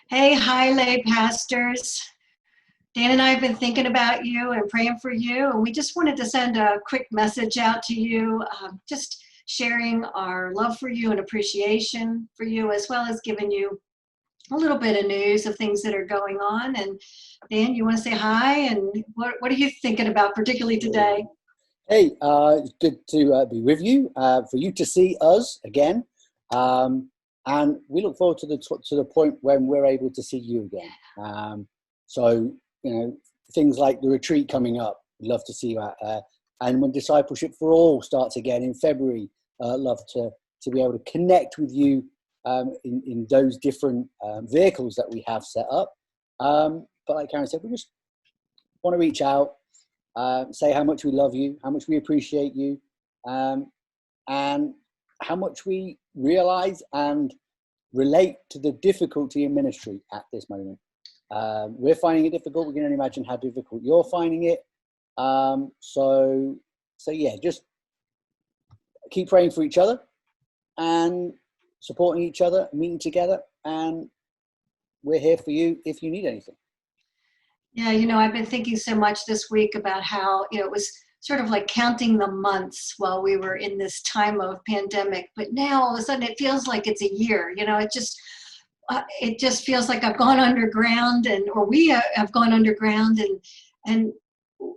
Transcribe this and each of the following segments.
Hey, hi, lay pastors. Dan and I have been thinking about you and praying for you, and we just wanted to send a quick message out to you, just sharing our love for you and appreciation for you, as well as giving you a little bit of news of things that are going on. And Dan, you want to say hi? And what are you thinking about, particularly today? Hey, it's good to be with you. For you to see us again, um, and we look forward to the point when we're able to see you again. So you know things like the retreat coming up. We'd love to see you out there, and when discipleship for all starts again in February, love to be able to connect with you in those different vehicles that we have set up. But like Karen said, we just want to reach out, say how much we love you, how much we appreciate you, um, and how much we realize and relate to the difficulty in ministry at this moment. We're finding it difficult. We can only imagine how difficult you're finding it. So yeah, just keep praying for each other and supporting each other, meeting together, and we're here for you if you need anything. Yeah, I've been thinking so much this week about how, it was sort of like counting the months while we were in this time of pandemic, but now all of a sudden it feels like it's a year. It just feels like I've gone underground, or we have gone underground, and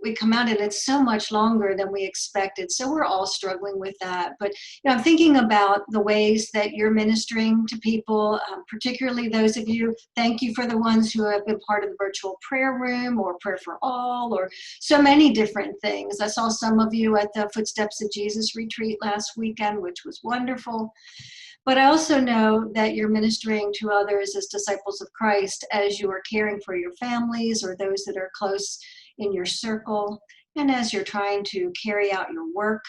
we come out and it's so much longer than we expected. So we're all struggling with that. But I'm thinking about the ways that you're ministering to people, particularly those of you. Thank you for the ones who have been part of the virtual prayer room or prayer for all, or so many different things. I saw some of you at the Footsteps of Jesus retreat last weekend, which was wonderful. But I also know that you're ministering to others as disciples of Christ as you are caring for your families or those that are close in your circle, and as you're trying to carry out your work,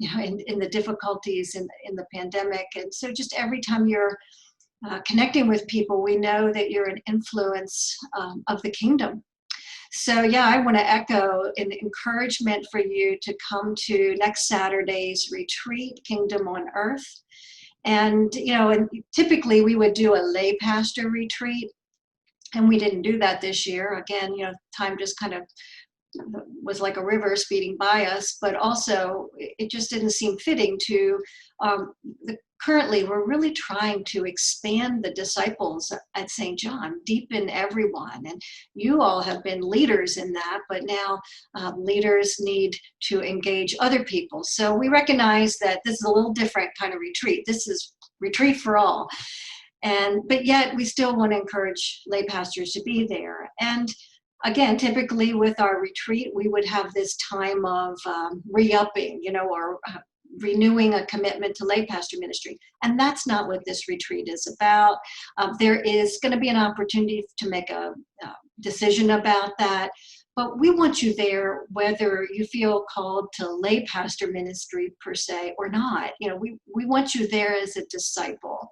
in the difficulties in the pandemic. And so just every time you're connecting with people, we know that you're an influence of the kingdom. So yeah, I want to echo an encouragement for you to come to next Saturday's retreat, Kingdom on Earth. And typically we would do a lay pastor retreat, and we didn't do that this year. Again, time just kind of was like a river speeding by us, but also it just didn't seem fitting to currently we're really trying to expand the disciples at St. John, deepen everyone. And you all have been leaders in that, but now leaders need to engage other people. So we recognize that this is a little different kind of retreat. This is retreat for all. But yet we still want to encourage lay pastors to be there. And again, typically with our retreat, we would have this time of re-upping, or renewing a commitment to lay pastor ministry. And that's not what this retreat is about. There is going to be an opportunity to make a decision about that. But we want you there whether you feel called to lay pastor ministry per se or not. We want you there as a disciple.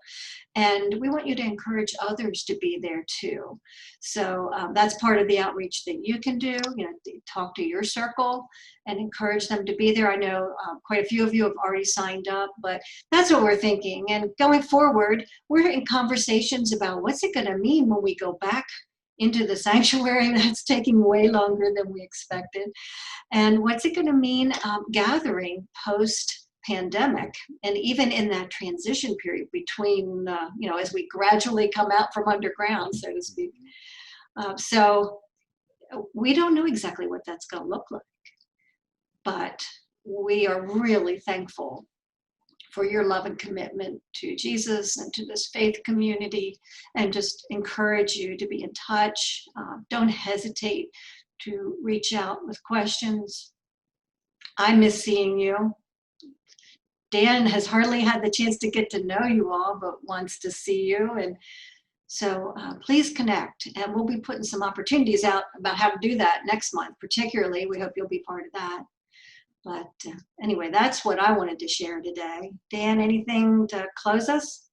And we want you to encourage others to be there too. So that's part of the outreach that you can do. Talk to your circle and encourage them to be there. I know quite a few of you have already signed up, but that's what we're thinking. And going forward, we're in conversations about what's it going to mean when we go back into the sanctuary. That's taking way longer than we expected. And what's it going to mean gathering post pandemic, and even in that transition period between, as we gradually come out from underground, so to speak. So we don't know exactly what that's going to look like, but we are really thankful for your love and commitment to Jesus and to this faith community, and just encourage you to be in touch. Don't hesitate to reach out with questions. I miss seeing you. Dan has hardly had the chance to get to know you all, but wants to see you. And so please connect. And we'll be putting some opportunities out about how to do that next month, particularly. We hope you'll be part of that. But anyway, that's what I wanted to share today. Dan, anything to close us?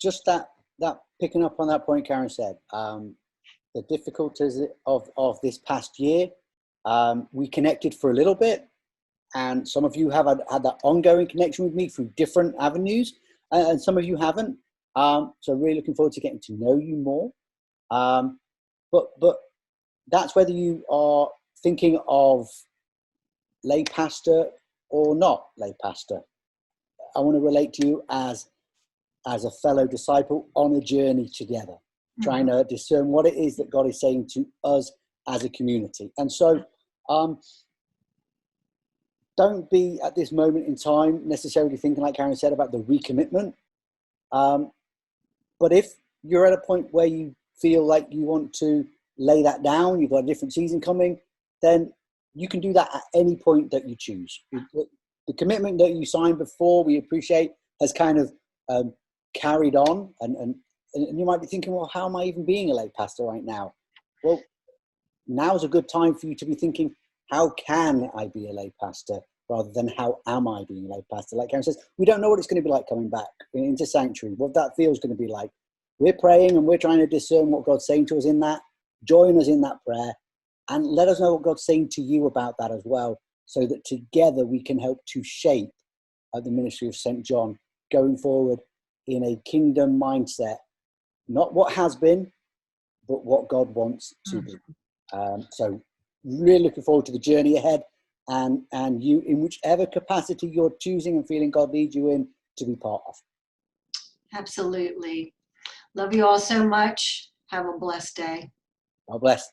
Just that picking up on that point Karen said, the difficulties of this past year, we connected for a little bit, and some of you have had that ongoing connection with me through different avenues, and some of you haven't. So really looking forward to getting to know you more. But that's whether you are thinking of lay pastor or not lay pastor. I want to relate to you as a fellow disciple on a journey together, trying to discern what it is that God is saying to us as a community. And so don't be at this moment in time necessarily thinking, like Karen said, about the recommitment. But if you're at a point where you feel like you want to lay that down, you've got a different season coming, then you can do that at any point that you choose. The commitment that you signed before, we appreciate, has kind of carried on. And you might be thinking, well, how am I even being a lay pastor right now? Well, now's a good time for you to be thinking, how can I be a lay pastor, rather than how am I being a lay pastor? Like Karen says, we don't know what it's going to be like coming back into sanctuary, what that feels going to be like. We're praying and we're trying to discern what God's saying to us in that. Join us in that prayer and let us know what God's saying to you about that as well, so that together we can help to shape the ministry of St. John going forward in a kingdom mindset, not what has been, but what God wants to be. So really looking forward to the journey ahead, and you, in whichever capacity you're choosing and feeling God leads you in, to be part of. Absolutely. Love you all so much. Have a blessed day. God bless.